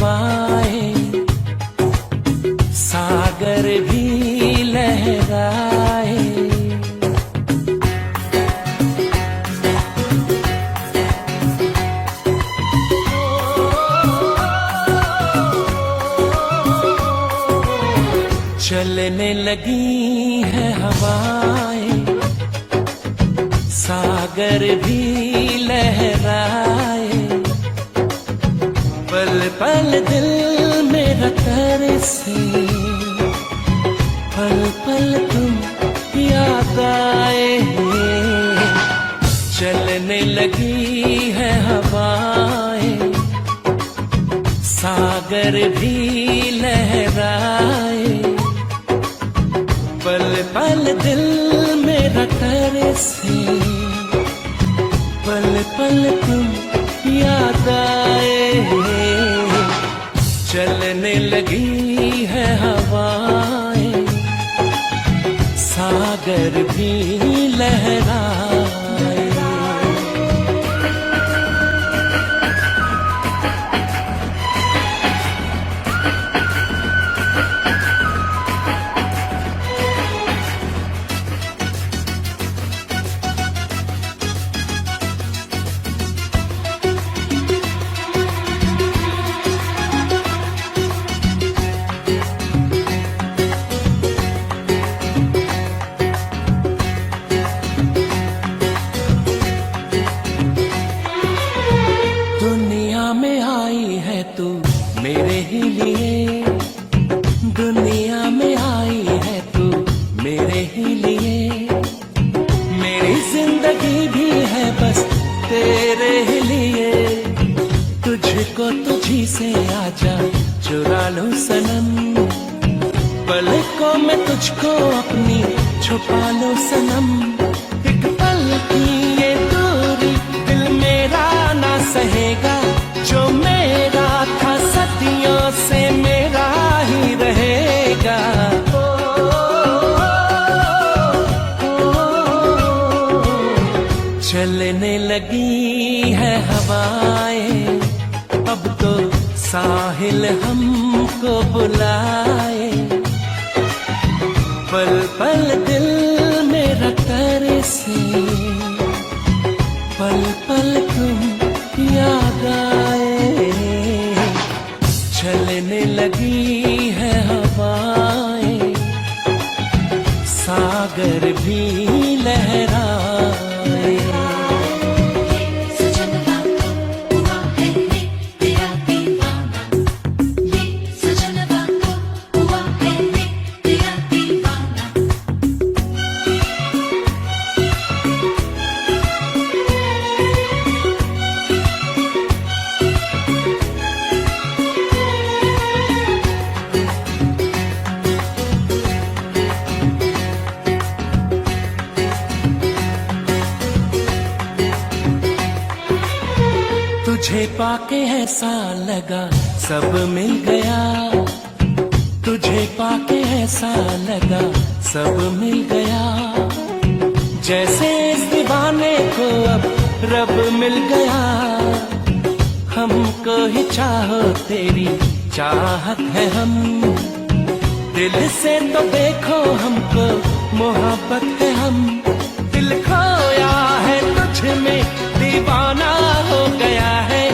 हवाएं, सागर भी लहराए। चलने लगी है हवाएं, सागर भी लहराए। पल पल दिल मेरा तरसे, पल पल तुम याद आए। चलने लगी है हवाएं, सागर भी लहराए। पल पल दिल मेरा तरसे, पल पल तुम याद आए। चलने लगी है हवाएं, सागर भी लहराए। तू मेरे ही लिए, दुनिया में आई है तू मेरे ही लिए। मेरी जिंदगी भी है बस तेरे ही लिए। तुझको तुझी से आजा चुरा लूं सनम, पलकों में तुझको अपनी छुपा लो सनम। एक पल की ये दूरी दिल मेरा ना सहेगा, जो मेरा था सदियों से मेरा ही रहेगा। चलने लगी है हवाएं, अब तो साहिल हमको बुलाए। पल पल दिल मेरा तरसे, पल पल तुम याद आए। चलने लगी है हवाएं, सागर भी लहराए। तुझे पाके ऐसा लगा सब मिल गया, तुझे पाके ऐसा लगा सब मिल गया। जैसे इस दीवाने को अब रब मिल गया। हमको ही चाहो तेरी चाहत है हम, दिल से तो देखो हमको मोहब्बत है हम। दिल खोया है तुझ में दीवाना हो गया है,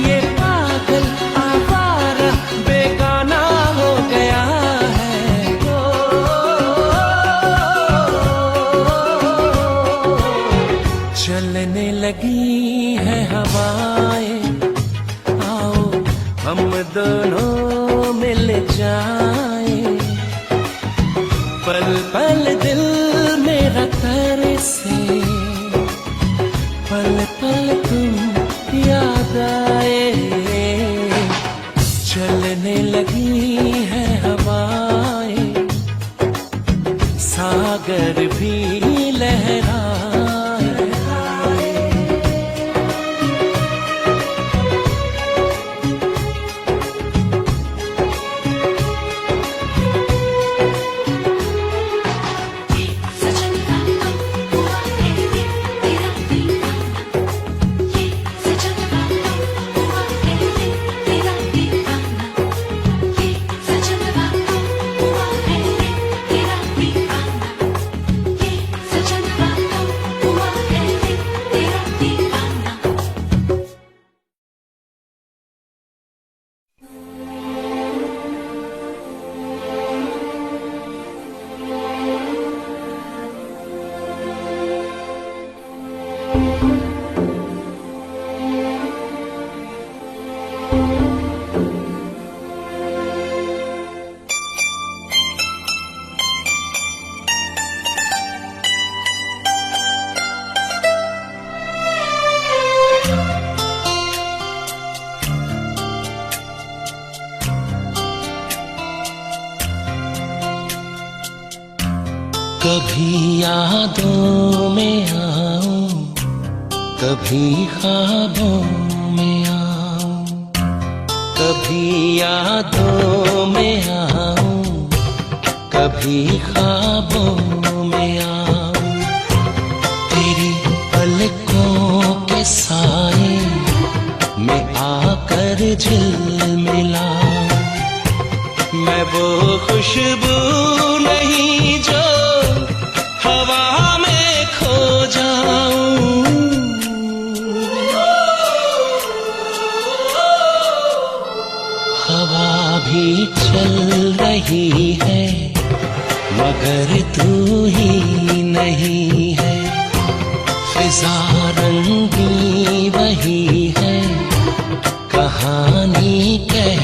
ये पागल आवारा बेगाना हो गया है। चलने लगी है हवाएं, आओ हम दोनों मिल जाएं। पल पल दिल मेरा तरसे, पल पल तुम याद आए। चलने लगी है हवाएं, सागर भी लहराए। कभी यादों में आऊं, कभी ख्वाबों में आऊं, कभी यादों में आऊं, कभी ख्वाबों में आऊं। तेरी पलकों के साए में आकर झिलमिलाऊं। मैं वो खुशबू नहीं जो हवा में खो जाऊं। हवा भी चल रही है मगर तू ही नहीं है। फिजा रंगी वही है, कहानी कह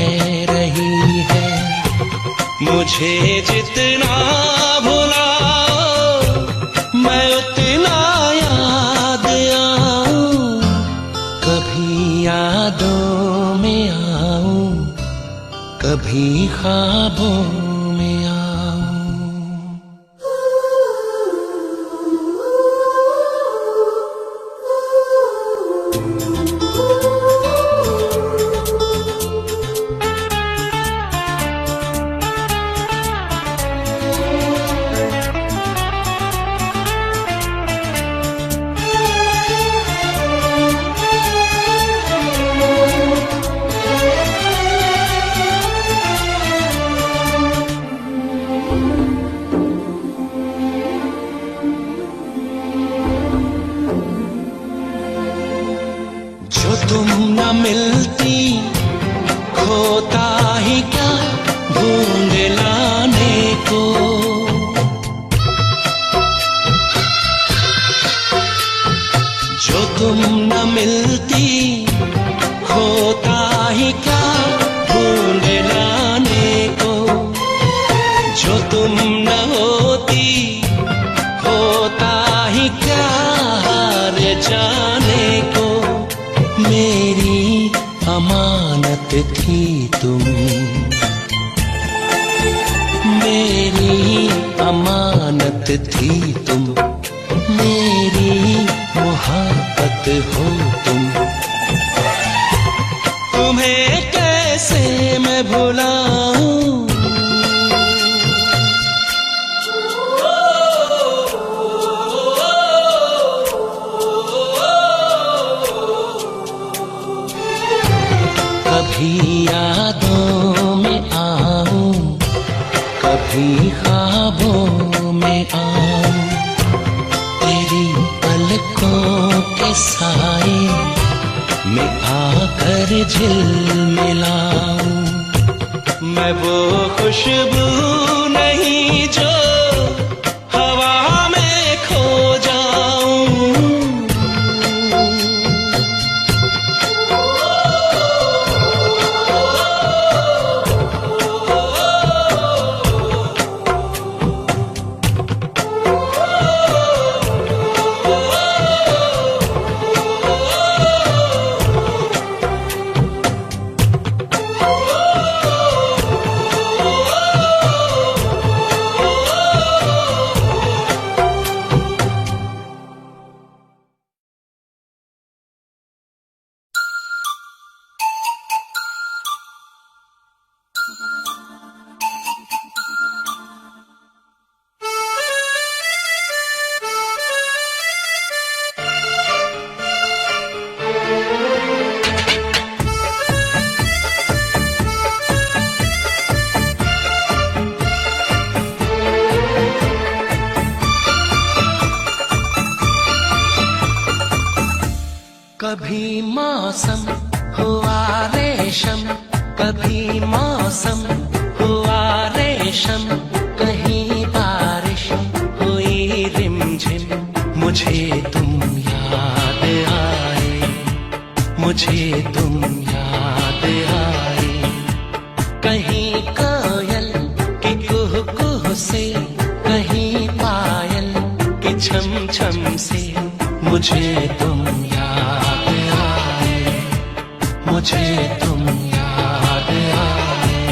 रही है। मुझे जितना भुलाओ मैं उतना याद आऊं। कभी यादों में आऊं, कभी ख्वाबों में आऊं। जो तुम न मिलती खोता ही क्या ढूंढ लाने को। जो तुम न मिलती खोता ही क्या ढूंढ लाने को। जो तुम न होती होता ही क्या हार जाने को। मेरी अमानत थी तुम, मेरी अमानत थी तुम, मेरी मोहब्बत हो तुम। तुम्हें कैसे मैं भुलाऊं। कभी यादों में आऊं, कभी ख्वाबों में आऊं। तेरी पलकों के साए में आकर झिलमिलाऊं। मैं वो खुशबू नहीं जो हवा में खो जाऊं। कभी मौसम हुआ रेशम, कभी मौसम हुआ रेशम। कहीं बारिश हुई रिमझिम, मुझे तुम याद आए, मुझे तुम याद आए। कहीं कोयल की कुहू कुहू से, कहीं पायल के छम छम से। मुझे तुम याद आए, मुझे तुम याद आए।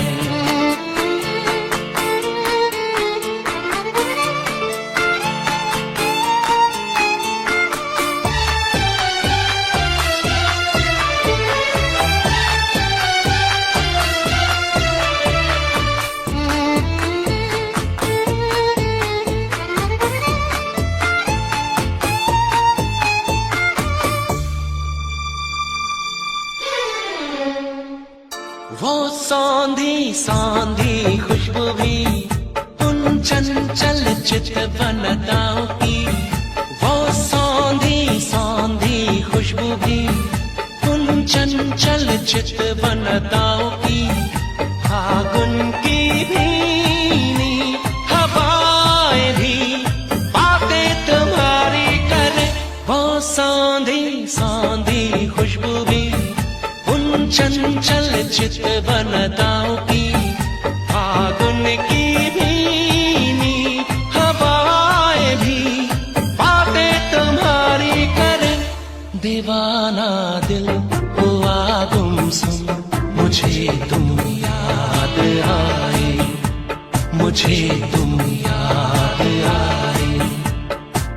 वो सौंधी सौंधी खुशबू भी उन चंचल चित वनताओं की, वो सौंधी सौंधी खुशबू भी उन चंचल चित वनताओं की, फागुन की भीनी हवाएं भी बातें तुम्हारी करे, वो सौंधी सौंधी खुशबू भी उन चंचल चित वनताओं की, फागुन की भीनी हवाएं भी बातें तुम्हारी करे, दीवाना दिल हुआ गुमसुम, मुझे तुम याद आए, मुझे तुम याद आए,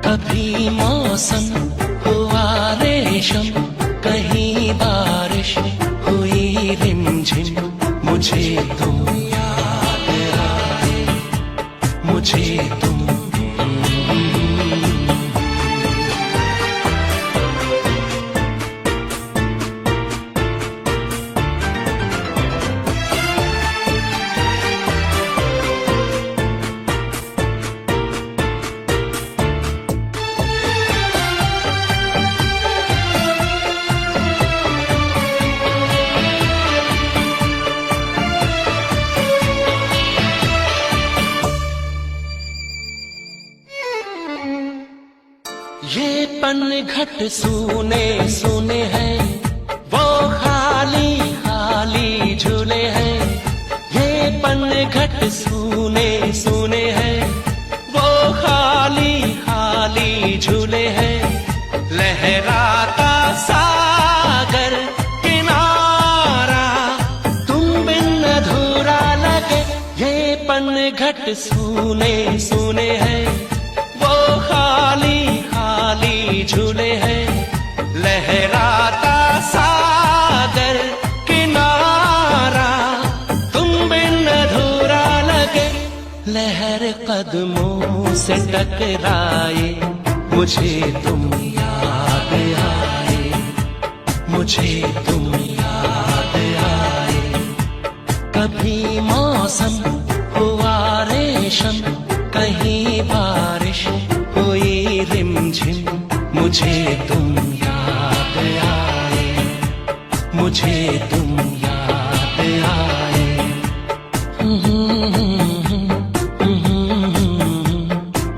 कभी मौसम हुआ रेशम, कहीं बारिश हुई रिमझिम, मुझे तुम याद आए, मुझे तुम। ये पनघट सूने सूने हैं, वो खाली खाली झूले हैं, ये पनघट सूने सूने हैं, वो खाली खाली झूले हैं, लहराता सागर किनारा तुम बिन अधूरा लगे, ये पनघट सूने सूने हैं, वो खाली खाली झूले हैं, लहराता सागर किनारा तुम बिन अधूरा लगे, लहर कदमों से टकराए, मुझे तुम याद आए, मुझे तुम याद आए, कभी मौसम हुआ रेशम, कहीं बारिश हुई रिमझिम, मुझे तुम याद आए, मुझे तुम याद आए,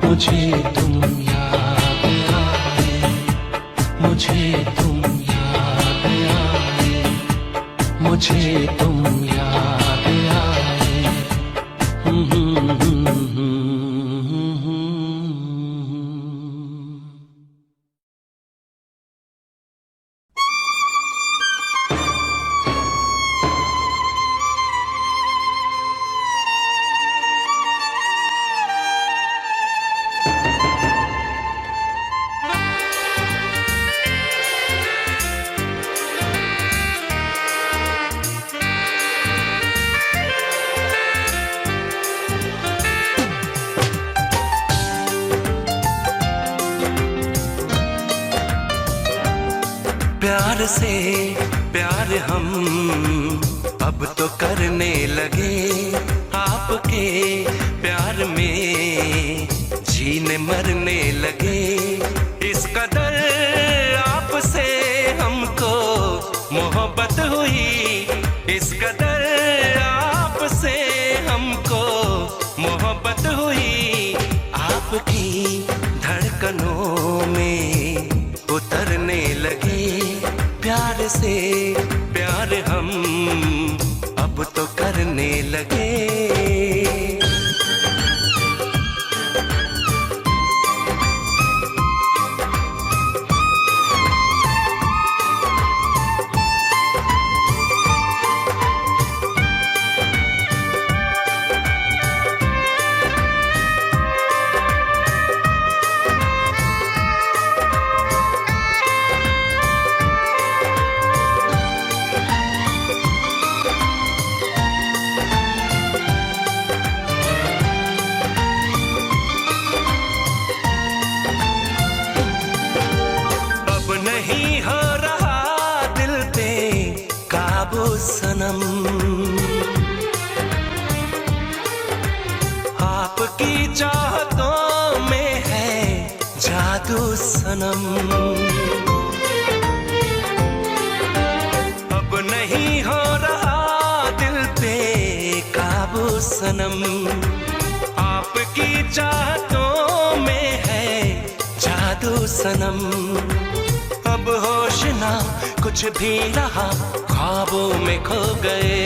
मुझे तुम याद आए, मुझे तुम याद आए, मुझे तुम याद आए। प्यार से प्यार हम अब तो करने लगे, आपके प्यार में जीने मरने लगे, इस कदर आपसे हमको मोहब्बत हुई, इस कदर आपसे हमको मोहब्बत हुई, आपकी धड़कनों में उतरने लगे, प्यार से प्यार हम अब तो करने लगे। सनम। अब नहीं हो रहा दिल पे काबू सनम, आपकी चाहतों में है जादू सनम। अब होश ना कुछ भी रहा, ख्वाबों में खो गए,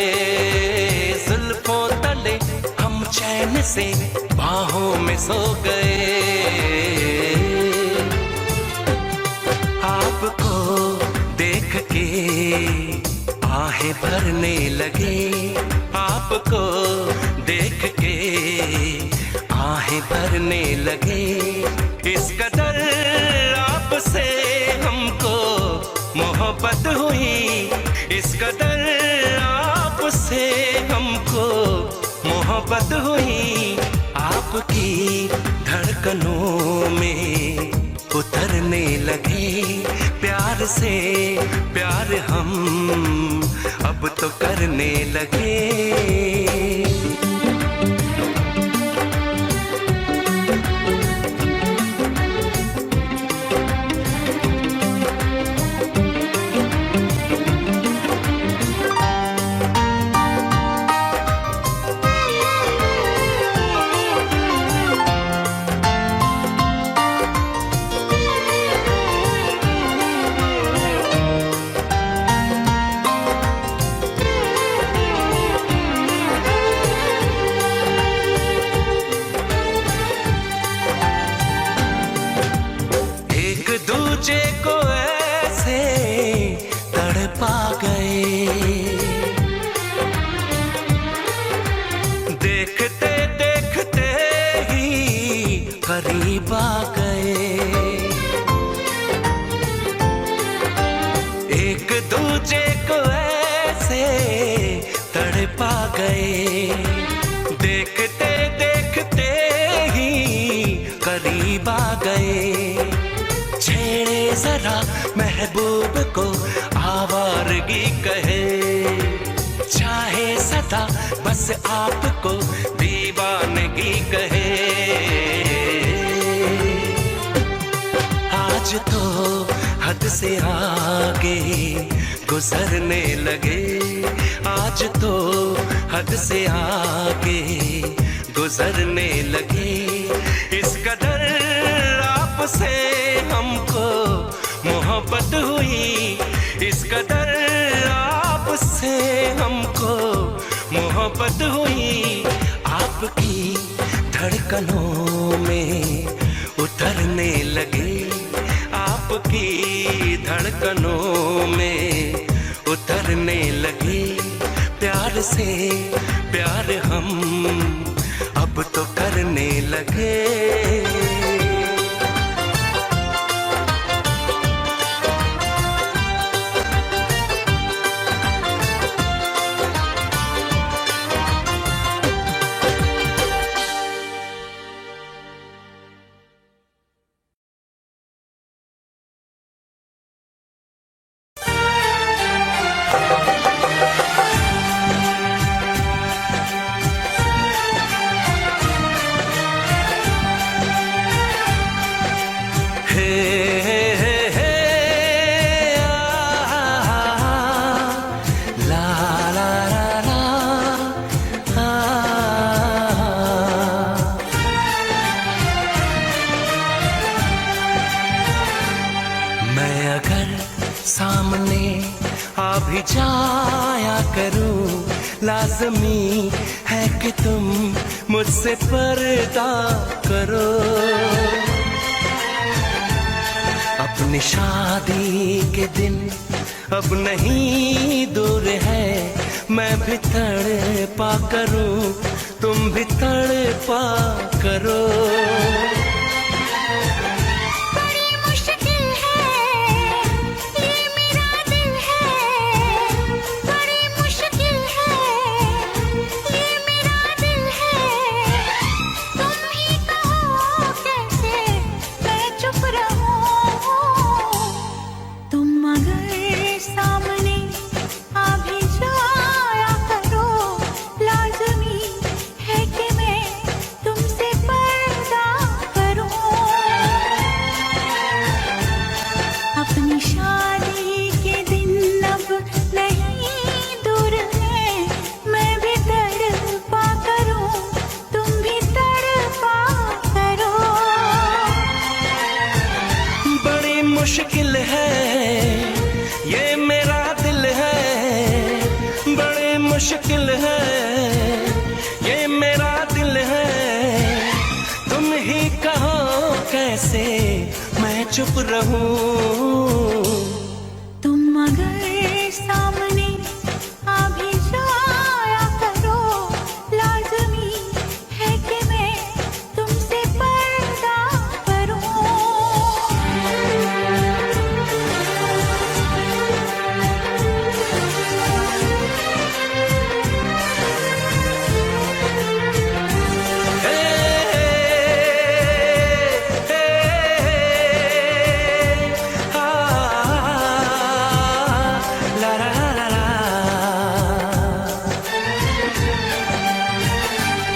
जुल्फों तले हम चैन से बाहों में सो गए। आपको देख के आहें भरने लगे, आपको देख के आहें भरने लगे। इस कदर आपसे हमको मोहब्बत हुई, इस कदर आपसे हमको मोहब्बत हुई। आपकी धड़कनों में उतरने लगे, प्यार से प्यार हम अब तो करने लगे। दूजे को ऐसे तड़पा गए, देखते देखते ही करीब आ गए। एक दूजे को ऐसे तड़पा गए, देखते देखते ही करीब आ गए। छेड़े जरा महबूब को आवारगी कहे, चाहे सदा बस आपको दीवानगी कहे। आज तो हद से आगे गुजरने लगे, आज तो हद से आगे गुजरने लगे। इस कदर आपसे हमको मोहब्बत हुई, इस कदर आपसे हमको मोहब्बत हुई। आपकी धड़कनों में उतरने लगे, आपकी धड़कनों में उतरने लगे। प्यार से प्यार हम अब तो करने लगे। सामने आ भी जाया करूं, लाज़मी है कि तुम मुझसे पर्दा करो। अपनी शादी के दिन अब नहीं दूर है, मैं भी तड़पा करूं, तुम भी तड़पा करो। मुश्किल है, ये मेरा दिल है। तुम ही कहो कैसे मैं चुप रहूं। तुम अगर सामने आ भी जाया करो, लाज़मी है कि मैं तुमसे पर्दा करूं।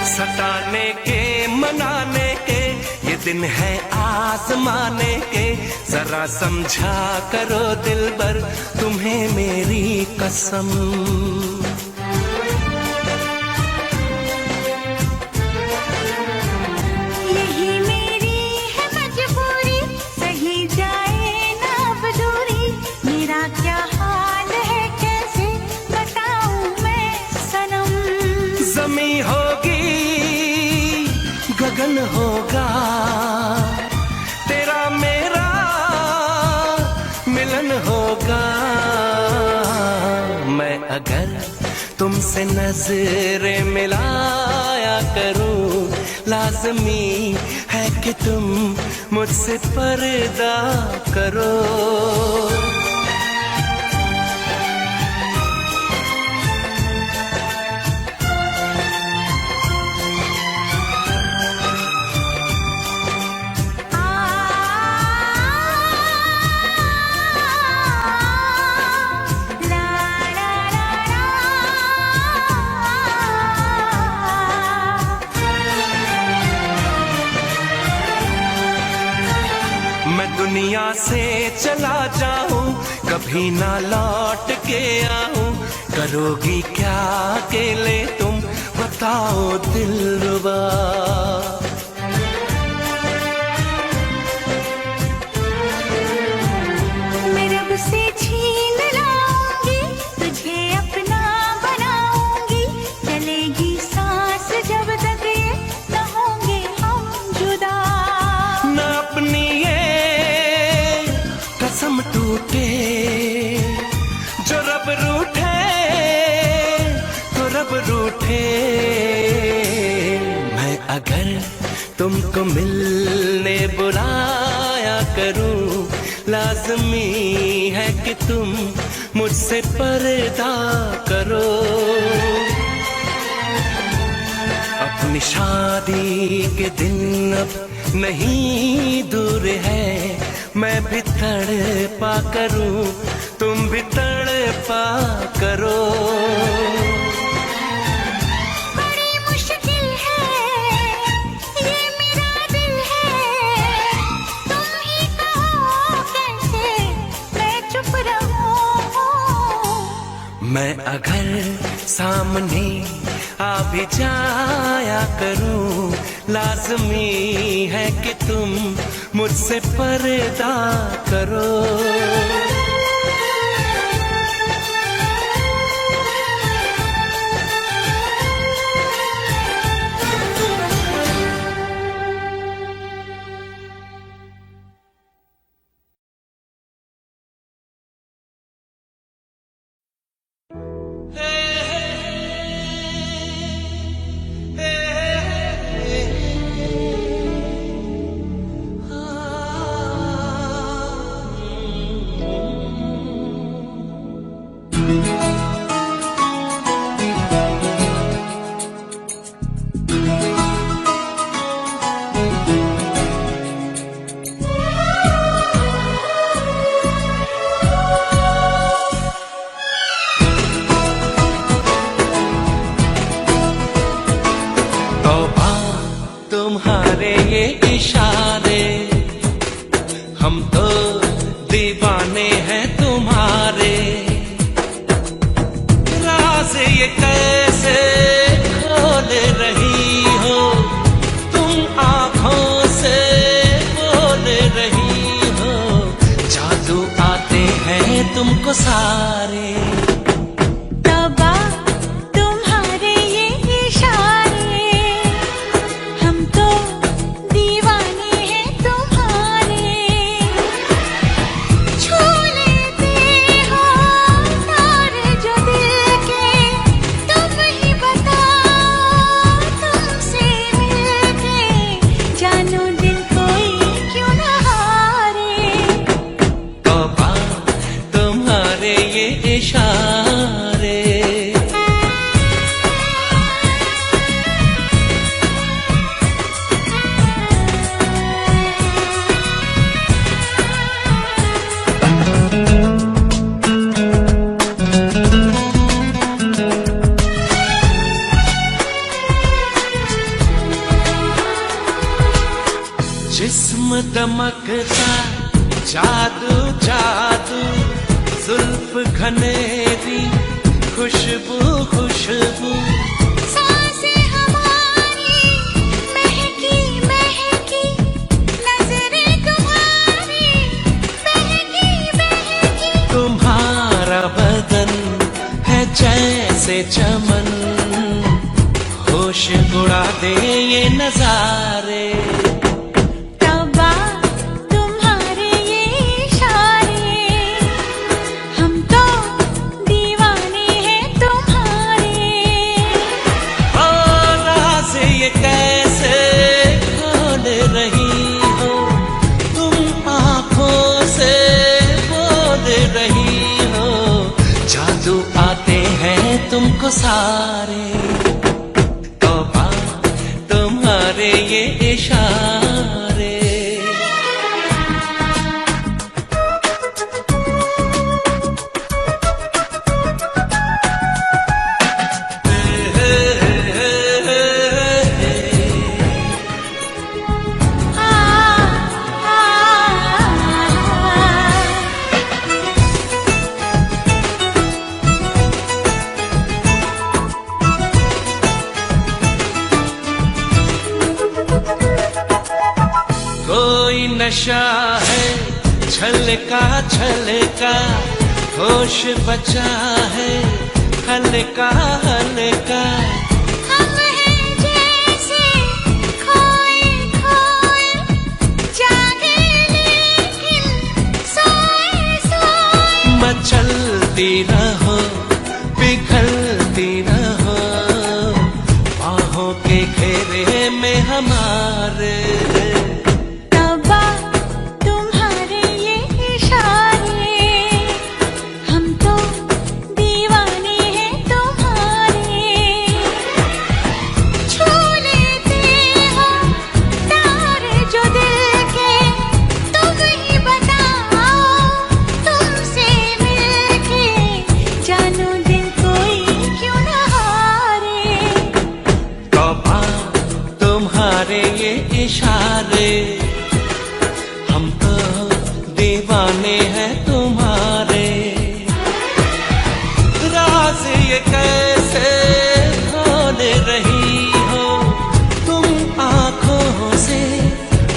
सताने के मनाने के ये दिन है आजमाने के। जरा समझा करो दिलबर तुम्हें मेरी कसम। यही मेरी है मजबूरी, सही जाए ना अब दूरी। मेरा क्या हाल है कैसे बताऊं मैं सनम। ज़मीं होगी गगन होगा, तेरा मेरा मिलन होगा। मैं अगर तुमसे नजरें मिलाया करूं, लाज़मी है कि तुम मुझसे पर्दा करो। मैं दुनिया से चला जाऊं, कभी ना लौट के आऊं। करोगी क्या अकेले तुम बताओ दिलरुबा। मैं रब से छीन लाऊंगी, तुझे अपना बनाऊंगी। चलेगी सांस जब तक ये न होंगे हम जुदा। न अपनी ये कसम टूटे, जो रब रूठे तो रब रूठे। मैं अगर तुमको मिलने बुलाया करूं, लाज़मी है कि तुम मुझसे पर्दा करो। अपनी शादी के दिन अब नहीं दूर है, मैं भी तड़पा करूं, तुम भी तड़पा करो। बड़ी मुश्किल है, ये मेरा दिल है। तुम ही कहो कैसे मैं चुप रहूं। मैं अगर सामने आ भी जाया करूं, लाज़मी है कि तुम मुझसे पर्दा करो। तुम्हारे ये इशारे, हम तो दीवाने हैं तुम्हारे। राज ये कैसे खोल रही हो, तुम आँखों से बोल रही हो। जादू आते हैं तुमको सारे। तौबा तुम जिस्म दमकता जादू जादू, जुल्फ घनेरी खुशबू खुशबू, सांसें हमारी महकी महकी, नजरें तुम्हारी बहकी बहकी। तुम्हारा बदन है जैसे चमन, होश उड़ा दे ये नजारे। तौबा तुम्हारे ये इशारे, हम तो दीवाने हैं तुम्हारे। ओ राज़ ये कैसे खोल रही हो, तुम आँखों से बोल रही हो, जादू आते हैं तुमको सारे। तौबा तुम्हारे ये इशारे। आ, आ, कोई नशा है छलका छलका, होश बचा है हल्का हल्का। हम हैं जैसे खोए खोए, जागे लेकिन सोए सोए। मचलती रहो पिघलती रहो, बाहों के घेरे में हमारे। तौबा तुम्हारे ये इशारे, हम तो दीवाने हैं तुम्हारे। छू लेते हो तार जो दिल के, तुम ही बताओ तुमसे मिलके, जानू दिल कोई क्यों न हारे। तौबा तुम्हारे ये इशारे, हम तो दीवाने हैं तुम्हारे। राज ये कैसे खोल रही हो, तुम आँखों से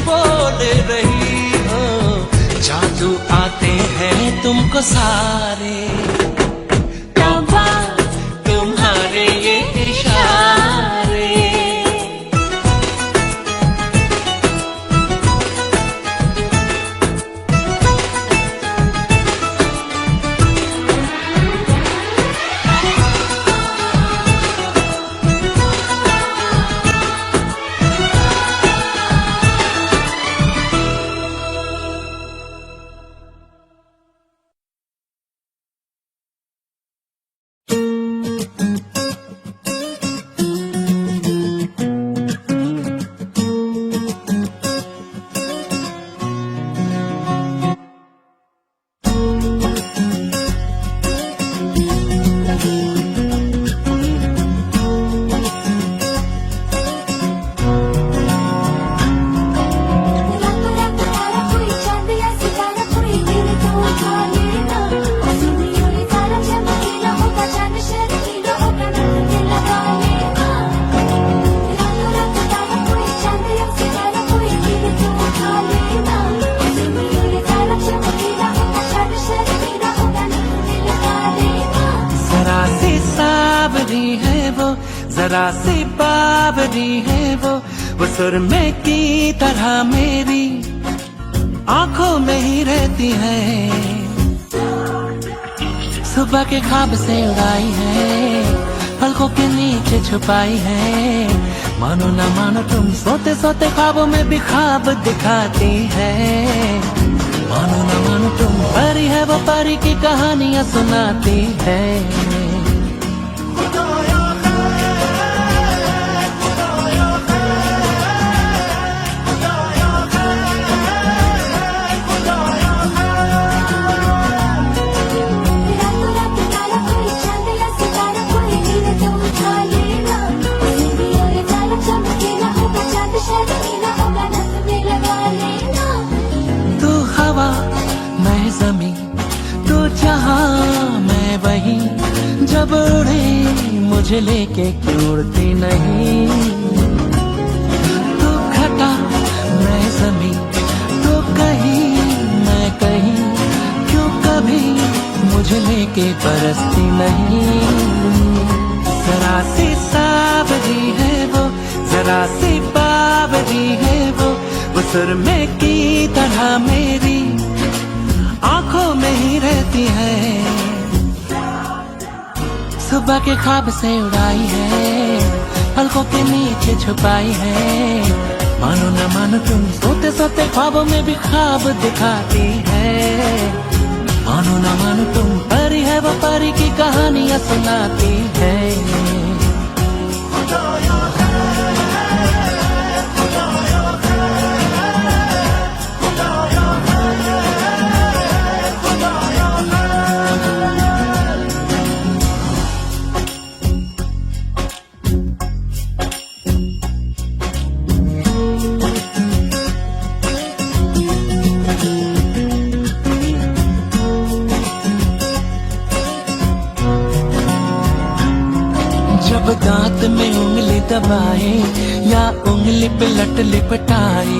बोल रही हो, जादू आते हैं तुमको सारे। तौबा तुम्हारे ये इशारे। जरा सी बावरी है वो सुरमे की तरह मेरी आंखों में ही रहती है। सुबह के ख्वाब से उड़ाई है, पलकों के नीचे छुपाई है। मानो ना मानो तुम सोते सोते ख्वाबों में भी ख्वाब दिखाती है। मानो ना मानो तुम परी है, वो परी की कहानियां सुनाती है। चमकीला होगा चांद शर्मीला होगा, नस में लगा लेना। जब उड़े मुझे लेके क्यों उड़ती नहीं। तू घटा मैं ज़मीं, तू कहीं मैं कहीं, क्यों कभी मुझे लेके बरसती नहीं। जरा सी सावरी है वो, जरा सी बावरी है वो सुरमे की तरह मेरी आंखों में ही रहती है। सुबह के ख्वाब से उड़ाई है, पलकों के नीचे छुपाई है। मानो न मानो तुम सोते सोते ख्वाबों में भी ख्वाब दिखाती है। मानो न मानो तुम परी है वो परी की कहानियां सुनाती है। जब दांत में उंगली दबाए या उंगली पे लट लिपटाए,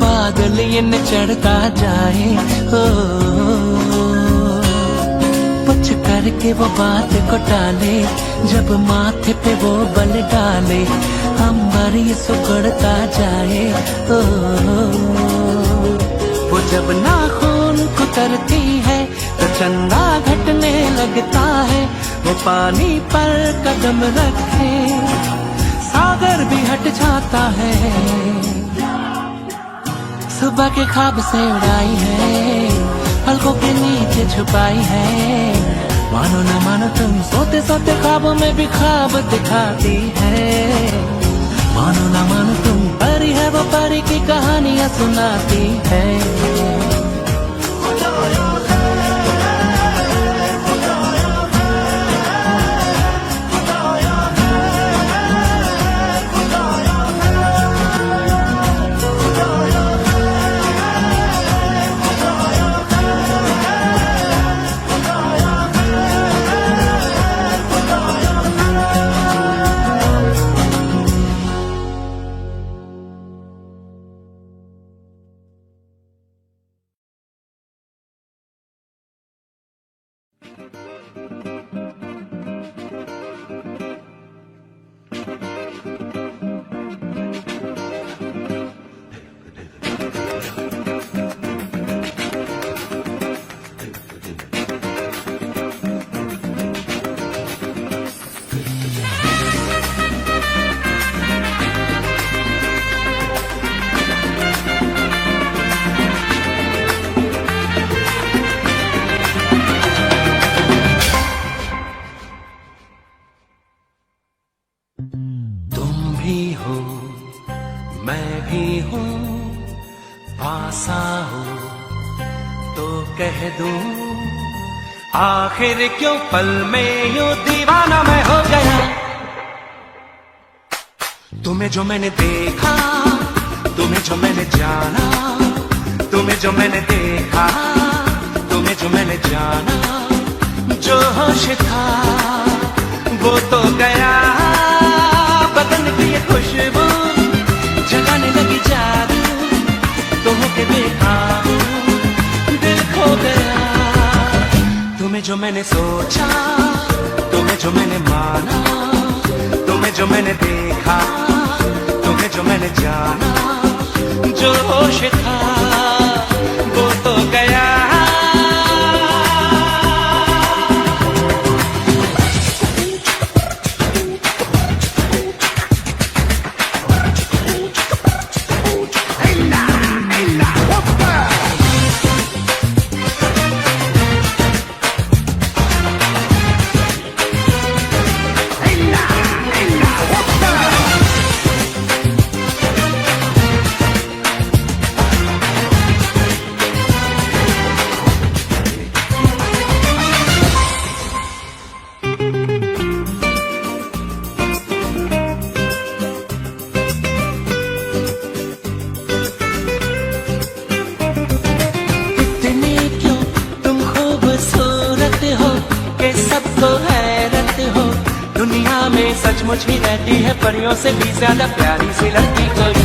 बादल ये न चढ़ता जाए। हो कुछ करके वो बात को टाले, जब माथे पे वो बल डाले, अंबर ये सुकड़ता जाए। हो वो जब नाखून कुतरती है तो चंदा घटने लगता है। वो पानी पर कदम रखे सागर भी हट जाता है। सुबह के ख्वाब से उड़ाई है, पलकों के नीचे छुपाई है। मानो न मानो तुम सोते सोते ख्वाबों में भी ख्वाब दिखाती है। मानो न मानो तुम परी है वो परी की कहानियां सुनाती है। मैं भी हूँ, पासा हो तो कह दूं, आखिर क्यों पल में यूं दीवाना मैं हो गया। तुम्हें जो मैंने देखा, तुम्हें जो मैंने जाना, तुम्हें जो मैंने देखा, तुम्हें जो मैंने जाना, जो होश था वो तो गया। बदन की ये खुशबू जगाने लगी जादू, तुम के देखा दिल खो गया। तुम्हें जो मैंने सोचा, तुम्हें जो मैंने माना, तुम्हें जो मैंने देखा, तुम्हें जो मैंने जाना, जो होश था वो तो गया। सचमुच ही रहती है परियों से भी ज्यादा प्यारी सी लड़की कोई।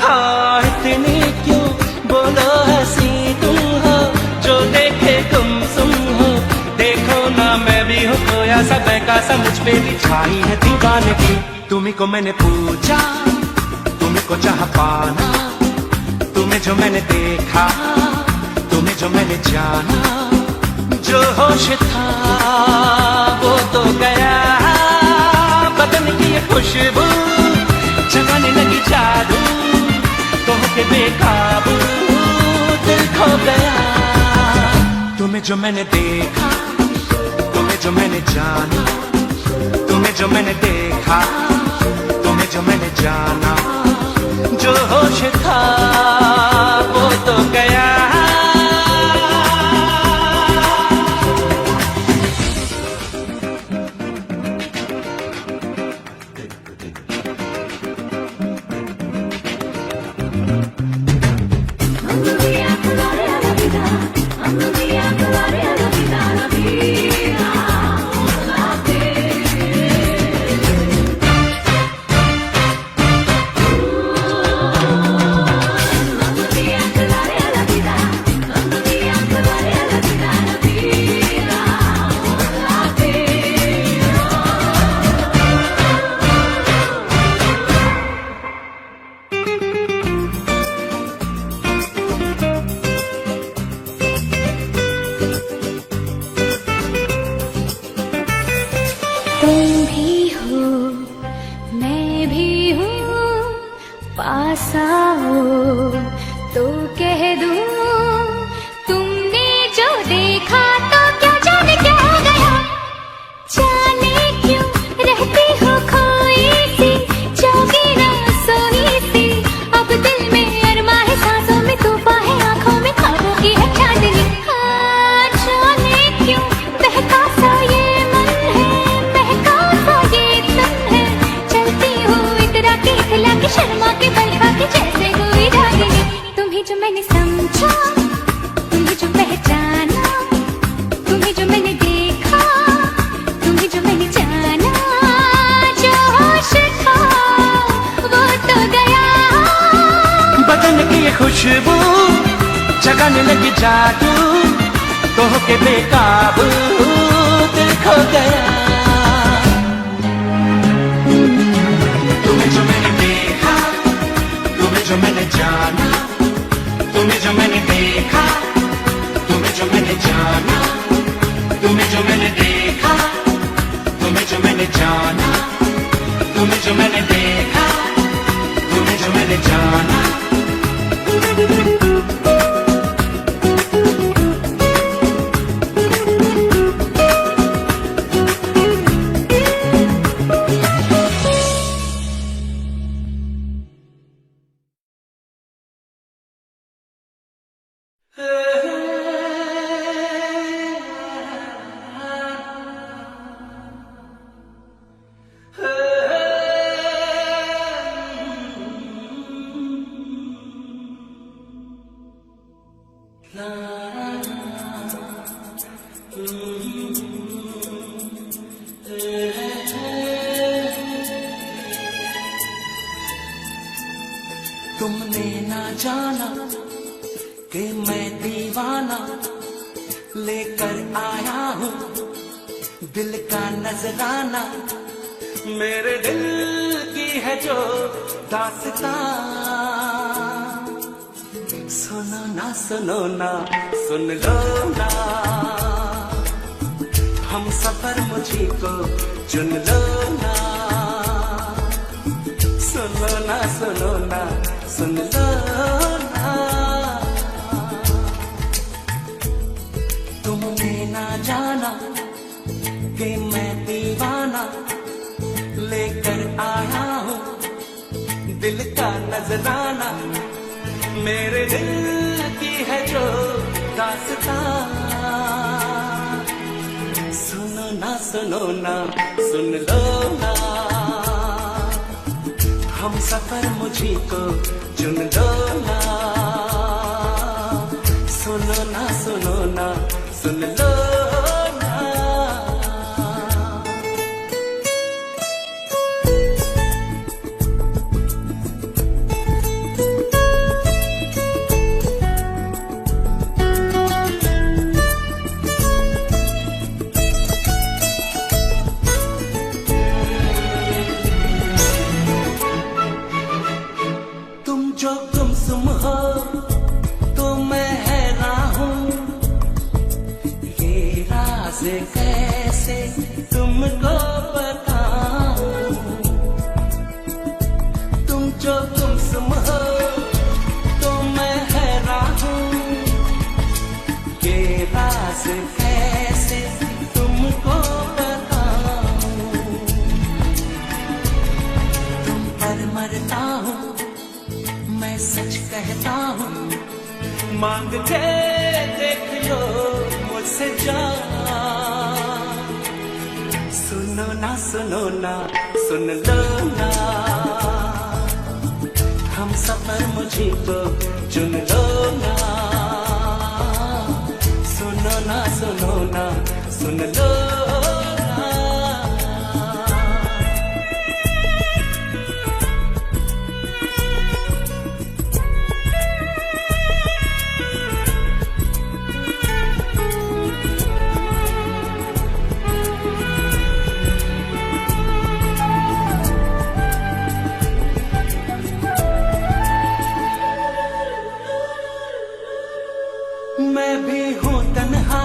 हाँ इतनी क्यों बोलो हंसी तुम हो, जो देखे तुम सुन हो। देखो ना मैं भी हूँ खोया सा बहका सा, मुझ पे भी छाई है दीवानगी। तुम्ही को मैंने पूछा, तुम्ही को चाह पाना, तुम्हें जो मैंने देखा, तुम्हें जो मैंने जाना। जो होश था वो तो गया, बदन की ये खुशबू जगाने लगी जादू, तो होके बेकाबू दिल खो गया। तुम्हें जो मैंने देखा, तुम्हें जो मैंने जाना, तुम्हें जो मैंने देखा, तुम्हें जो मैंने जाना। जो होश था वो तो गया। तुम भी हो मैं भी हूँ, पास आओ तो कह दूँ। तुमने जो देखा तो क्या जाने क्या हो गया, जाने क्यों रहती हो खोई सी, जागी ना सोई सी। अब दिल में अरमा है, सांसों में तूफान है, आंखों में ख्वाबों की है चांदनी। हाँ जाने क्यों बहका सा ये मन है, बहका सा ये तन है। चलती हूँ इतरा के इतला के, शर्मा के बलखा के, जैसे कोई रागिनी। तुम्हें जो मैंने समझा, तुम्हें जो पहचाना, तुम्हें जो मैंने देखा, तुम्हें जो मैंने जाना। जो होश था वो तो गया, बदन की ये खुशबू जगाने लगी जादू, तो होके बेकाबू दिल खो गया। तुम्हें जो मैंने देखा, तुम्हें जो मैंने जाना, तुम्हें जो मैंने देखा, तुम्हें जो मैंने जाना। तुम्हें जो मैंने देखा, तुम्हें जो मैंने जाना, तुम्हें जो मैंने देखा, तुम्हें जो मैंने जाना। तुमने ना जाना कि मैं दीवाना लेकर आया हूँ दिल का नजराना। मेरे दिल की है जो दास्तां, सुनो ना सुनो ना सुन लो ना, हम सफर मुझी को चुन लो ना। सुनो ना सुनो ना सुन लो ना। तुमने ना जाना कि मैं दीवाना लेकर आया हूँ दिल का नजराना। मेरे दिल की है जो दास्तां, सुनो ना सुनो ना सुन लो ना, हम सफर मुझी को चुन लो ना। सुनो ना सुनो ना सुन लो ना। जो गुमसुम हो तो मैं हैरान हूँ ये राज कैसे तुमको बताऊं। तुम पर मरता हूँ मैं सच कहता हूँ, मांग के देख लो मुझसे जान। सुनो ना सुन लो ना, हम सफर मुझे को चुन लो ना। सुनो ना सुन लो ना। मैं भी हूँ तन्हा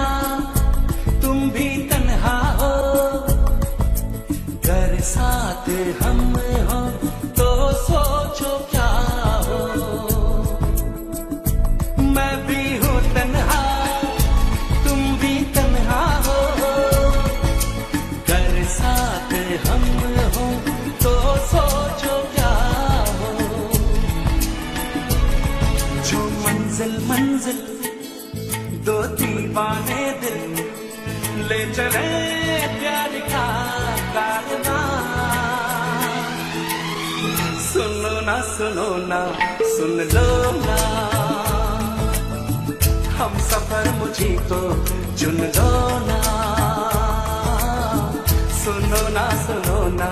तुम भी तन्हा हो, घर साथ हम हो तो सोचो क्या हो। मैं भी हूँ तन्हा तुम भी तन्हा हो, घर साथ हम हो तो सोचो क्या हो। जो मंजिल दो दीवाने दिल ले चले प्यार का कारवां। सुनो ना सुन लो ना, हम सफर मुझे तो चुन लो ना। सुनो ना सुन लो ना।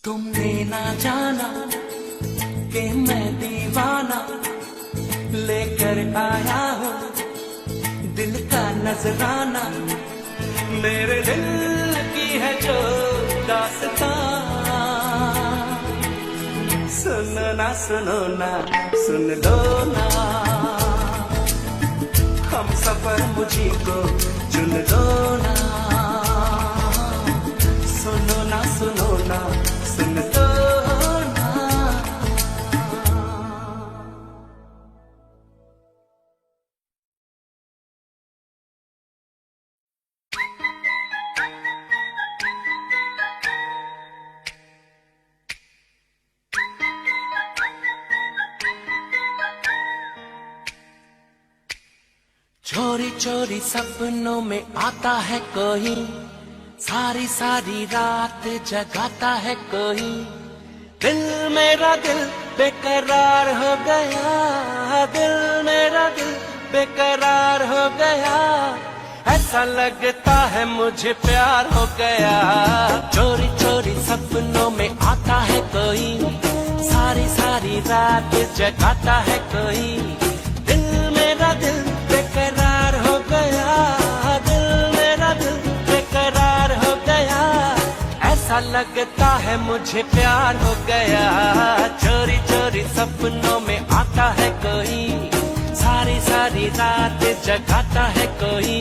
तुमने ना जाना कि मैं दीवाना लेकर आया हूँ दिल का नजराना। मेरे दिल की है जो दास्तां। सुनो ना सुन लो ना, हम सफर मुझे को चुन लो ना। सुनो ना सुन लो ना। चोरी चोरी सपनों में आता है कोई, सारी सारी रात जगाता है कोई। दिल मेरा दिल बेकरार हो गया, दिल मेरा दिल बेकरार हो गया। ऐसा लगता है मुझे प्यार हो गया। चोरी चोरी सपनों में आता है कोई, सारी सारी रात जगाता है कोई। दिल मेरा दिल बेकरार हो गया, दिल मेरा दिल बेकरार हो गया। ऐसा लगता है मुझे प्यार हो गया। चोरी चोरी सपनों में आता है कोई, सारी सारी रात जगाता है कोई।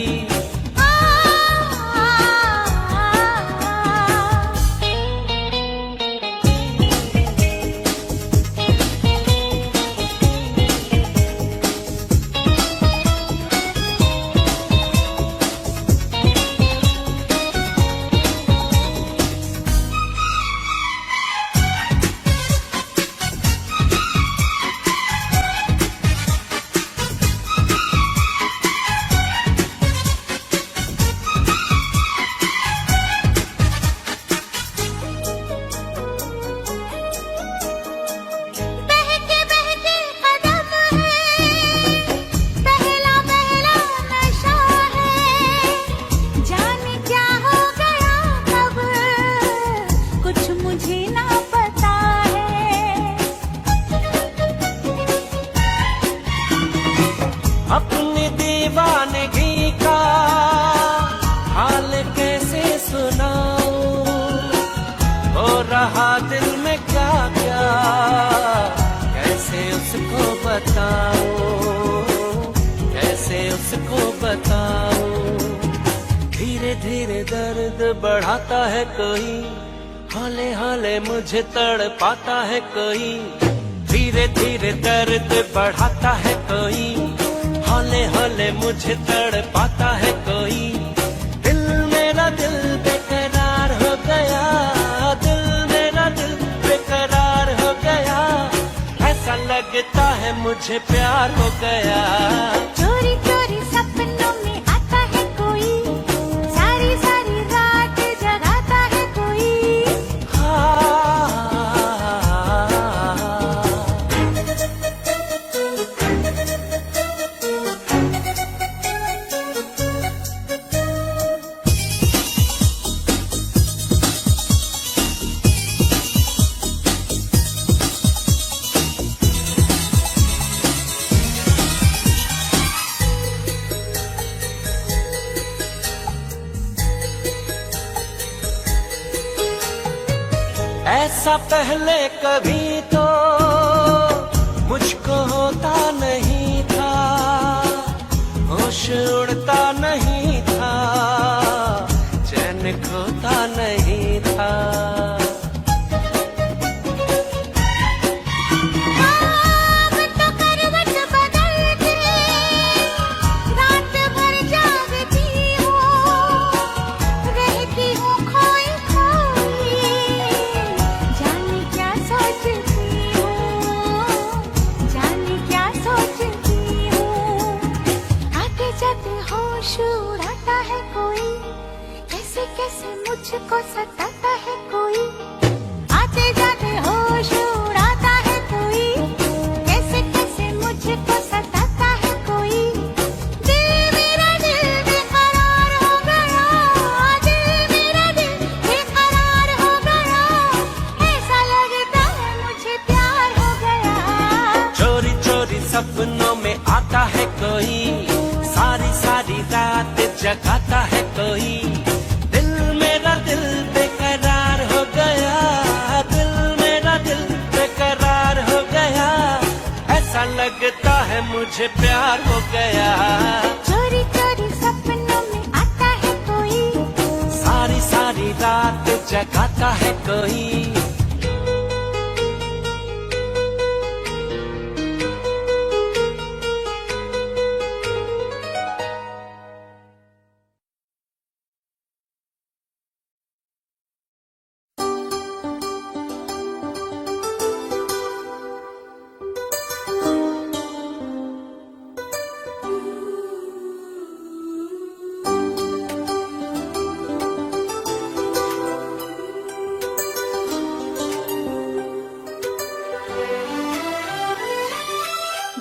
किसको बताऊं। धीरे धीरे दर्द बढ़ाता है कोई, हौले हौले मुझे तड़पाता है कोई। धीरे धीरे दर्द बढ़ाता है कोई, हौले हौले मुझे तड़पाता है कोई। दिल मेरा दिल बेकरार हो गया, दिल मेरा दिल बेकरार हो गया। ऐसा लगता है मुझे प्यार हो गया। चोरी चोरी सपनों में आता है कोई, सारी सारी रात जगाता है कोई। ऐसा पहले कभी तो मुझको होता नहीं था, होश उड़ता नहीं था, चैन खोता नहीं था। अब तो करवट बदल के रात भर जागती हूँ, रहती हूँ खोई खोई, जाने क्या सोचती हूँ, जाने क्या सोचती हूँ। आते जाते होश उड़ाता है कोई, कैसे कैसे मुझको सताता है कोई। आते जाते होश उड़ाता है कोई, कैसे कैसे मुझको सताता है कोई। दिल मेरा दिल बेकरार हो गया, दिल मेरा दिल बेकरार हो गया। ऐसा लगता है मुझे प्यार हो गया। चोरी चोरी सपनों में आता है कोई, सारी सारी रात जगाता है कोई। दिल मेरा दिल बेकरार हो गया, दिल मेरा दिल बेकरार हो गया। ऐसा लगता है मुझे प्यार हो गया। चोरी चोरी सपनों में आता है कोई, सारी सारी रात जगाता है कोई।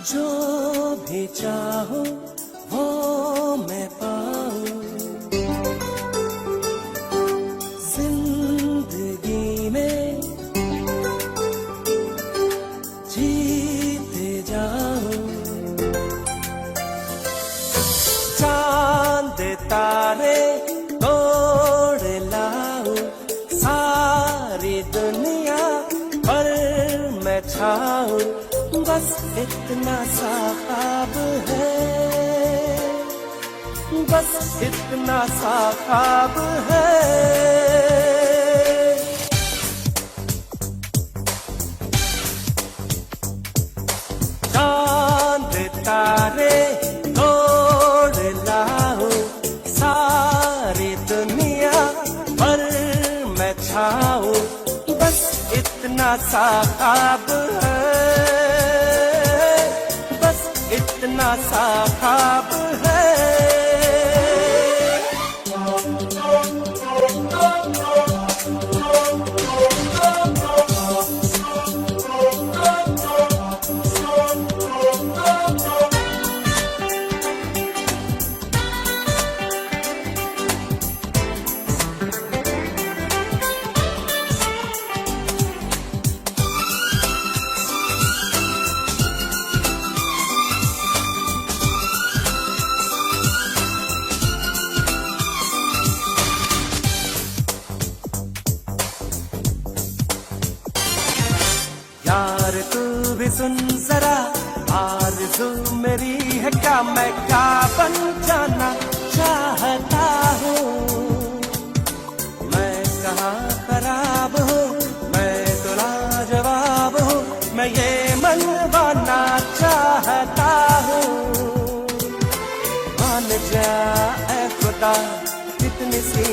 जो भी चाहो वो मैं पाऊं, जिंदगी में जीते जाऊं। चांद तारे तोड़ लाऊं, सारी दुनिया पर मैं छाऊं। बस इतना सा ख्वाब है, बस इतना सा ख्वाब है। चांद तारे तोड़ लाओ, सारी दुनिया पर मैं छाऊं। बस इतना सा ख्वाब है, इतना सा ख्वाब है। यार तू भी सुन जरा, आरज़ू मेरी है क्या, मैं क्या बन जाना चाहता हूँ। मैं कहाँ खराब हूँ, मैं तो लाजवाब हूँ, मैं ये मनवाना चाहता हूँ। मान जा ऐ खुदा कितनी सी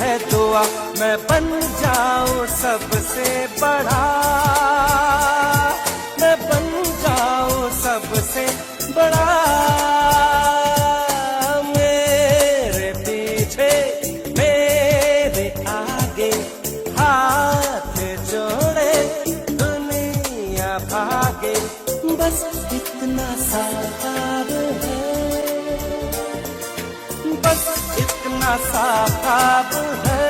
है दुआ, मैं बन जाऊं सबसे बड़ा, मैं बन जाऊं सबसे बड़ा। मेरे पीछे मेरे आगे हाथ जोड़े दुनिया भागे, बस इतना सा ख्वाब है, बस इतना सा ख्वाब है।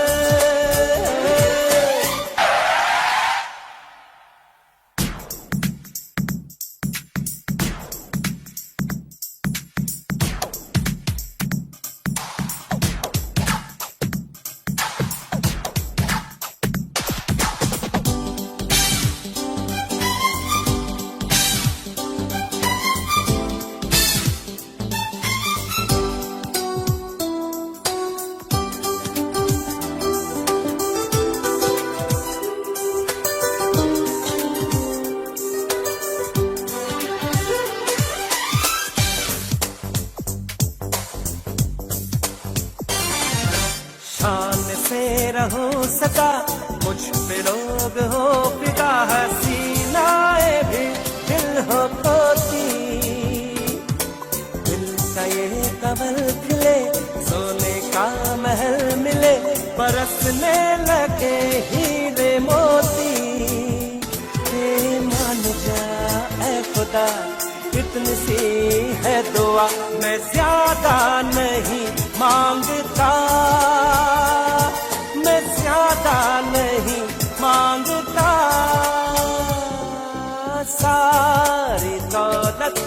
शान से रहो सदा, मुझ पे लोग हो फिदा, हसीनाए भी दिल हो खोती। दिल का ये कमल खिले, सोने का महल मिले, बरसने लगे हीरे मोती। हे मान जा ऐ खुदा कितनी सी है दुआ, मैं ज्यादा नहीं मांगता, मैं ज्यादा नहीं मांगता। सारी दौलत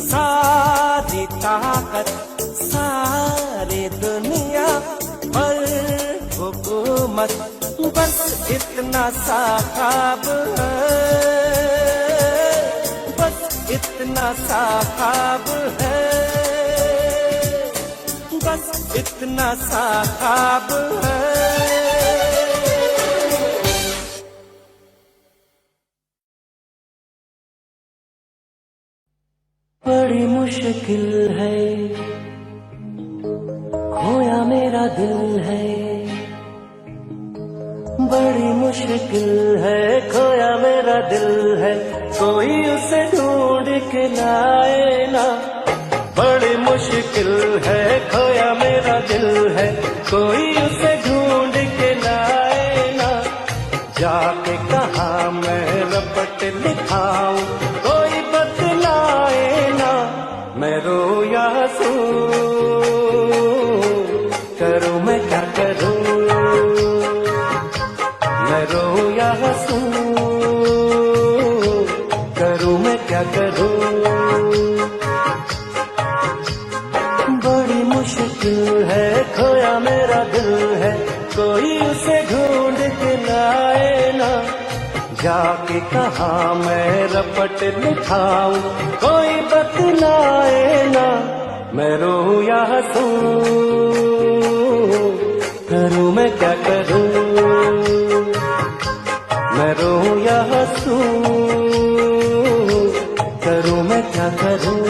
सारी ताकत सारी दुनिया पर हुकूमत, बस इतना सा ख्वाब है, बस इतना सा ख्वाब है, बस इतना सा ख्वाब है। बड़ी मुश्किल है, खोया मेरा दिल है, बड़ी मुश्किल है, खोया मेरा दिल है, कोई उसे ढूंढ के लाए ना। बड़ी मुश्किल है, खोया मेरा दिल है, कोई उसे ढूंढ के लाए ना। जाके कहाँ मैं रपट लिखाऊं, कोई बतलाए ना। मैं रोया सूं, करूं मैं क्या करूं, मैं रोया सूं, करूं मैं क्या करूं। बड़ी मुश्किल है, खोया मेरा दिल है, कोई उसे ढूंढ के लाए ना। जाके कहाँ मैं रपट लिखाऊं, कोई बतलाए ना। मैं रोया हंसूं, करूं मैं क्या करूं, मैं रोया हंसूं, करूं मैं क्या करूं।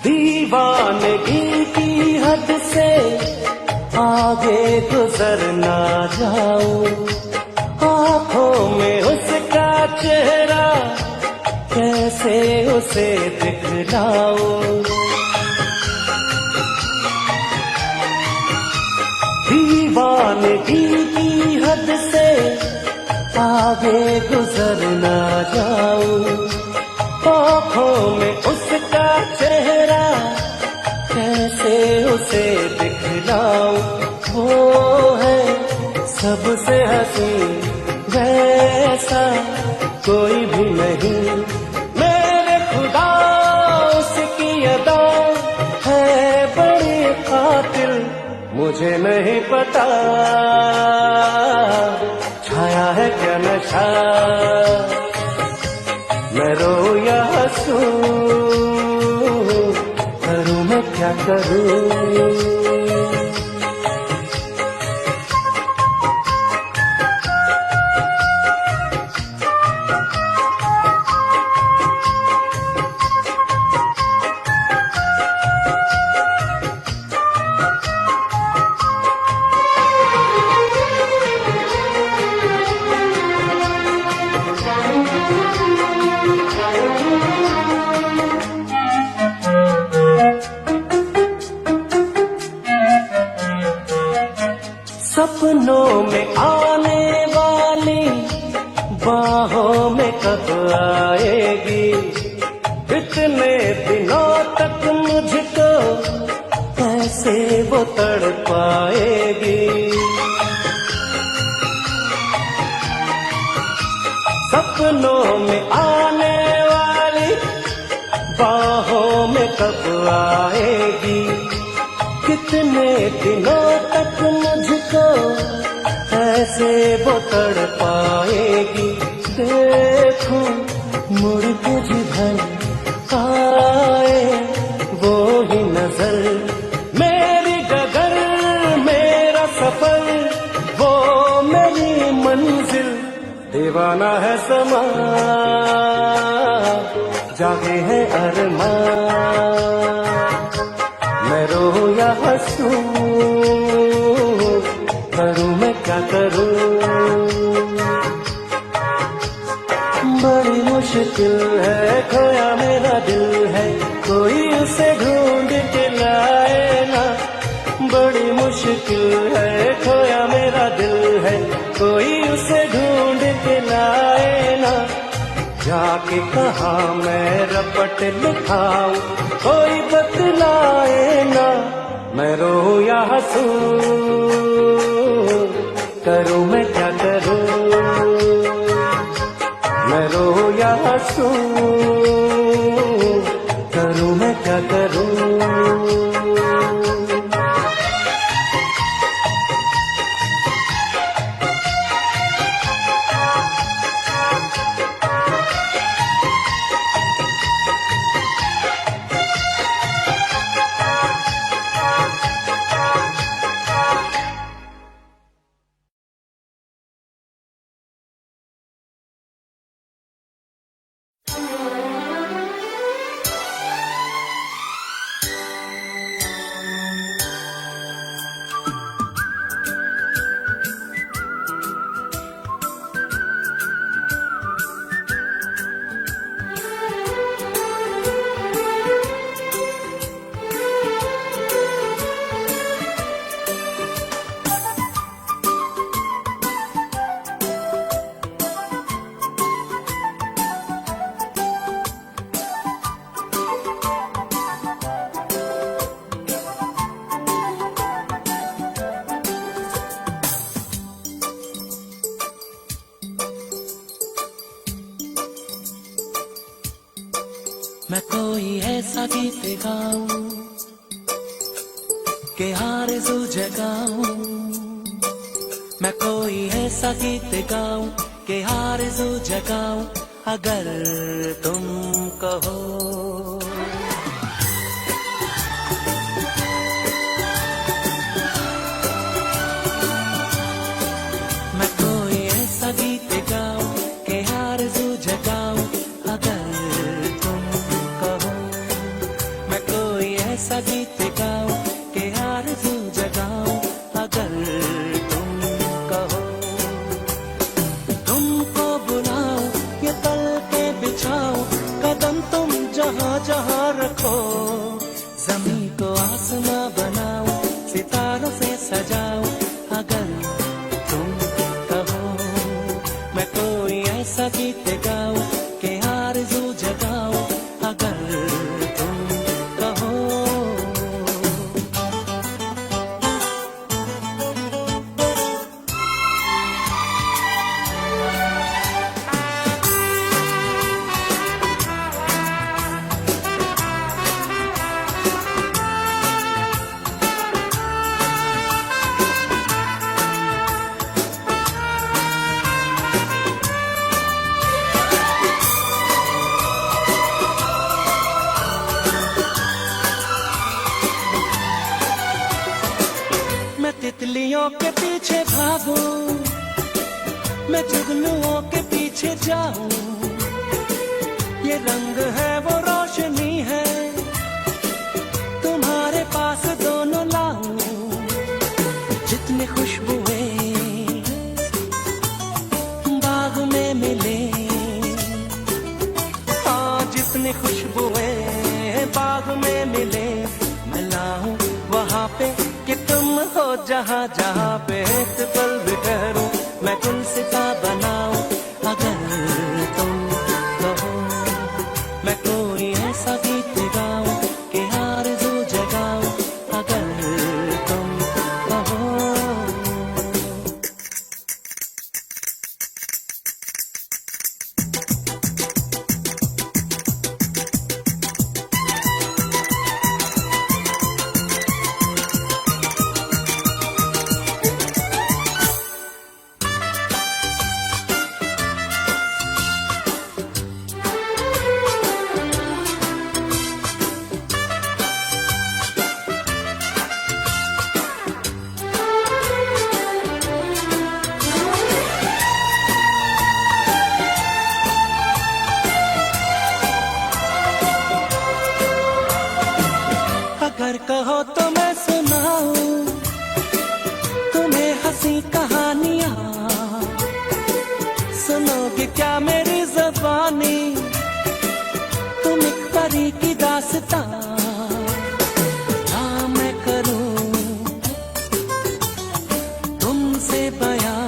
दीवानगी की हद से आगे गुजर ना जाऊं, आँखों में उसका चेहरा कैसे उसे दिखलाऊं। दीवानगी की हद से आगे गुजर ना जाऊं, आँखों में उसका चेहरा कैसे उसे दिखलाऊं। वो है सबसे हंसी वैसा कोई भी नहीं, मेरे खुदा उसकी अदा है बड़ी कातिल, मुझे नहीं पता छाया है क्या नशा, मैं रो या हंसूं, करूं मैं क्या करूं। सपनों में आने वाली बाहों में कब आएगी, इतने दिनों तक मुझको कैसे वो तड़पाएगी। सपनों में आने वाली बाहों में कब आएगी, कितने दिनों तक मुझको ऐसे वो तड़पाएगी। देखूं मुड़ के जिधर आए वो ही नजर, मेरी डगर मेरा सफर वो मेरी मंजिल, दीवाना है समा जागे है अरमान, मैं रो या हंसूं, करूं मैं क्या करूं। बड़ी मुश्किल है खोया मेरा दिल है, कोई उसे ढूंढ के लाए ना। बड़ी मुश्किल है खोया मेरा दिल है, कोई उसे ढूंढ के लाए ना। जाके कहाँ मैं रपट लिखाऊं, कोई बतलाए ना। मैं रो या हंसूं, करूं मैं क्या करूं। मैं रो या हंसूं, करूं मैं क्या करूं। मैं कोई ऐसा गीत गाऊं के आरज़ू जगाऊं, मैं कोई ऐसा गीत गाऊं के आरज़ू जगाऊं, अगर तुम कहो। मैं कोई ऐसा गीत गाऊं के आरज़ू जगाऊं, अगर ऐसा गीत गाऊं के आरज़ू जगाऊं, अगर तुम कहो। तुमको बुलाऊं ये पल के बिछाऊं, कदम तुम जहां ऐसा गीत गाओ कि आरज़ू जगाओ अगर तुम कहो। मैं तितलियों के पीछे भागूं, मैं जुगनुओं के पीछे जाऊं, ये रंग है वो रोशनी है, तुम्हारे पास दोनों लाऊं। जितनी खुशबुएं बाग में मिले, हाँ जितनी खुशबुएं बाग में मिले, मैं लाऊं वहाँ पे कि तुम हो जहाँ जहाँ पे एक पल भी ठहरूं, मैं गुलसिता बनाऊं अगर तुम कहो। मैं कोई ऐसा गीत गाऊं कि आरज़ू जगाऊं अगर तुम कहो। अगर कहो तो मैं सुनाऊं तुम्हें हंसी कहानियां, सुनोगे क्या मेरी ज़बानी, तुम एक परी की दास्तां। हाँ मैं करूं तुमसे बयां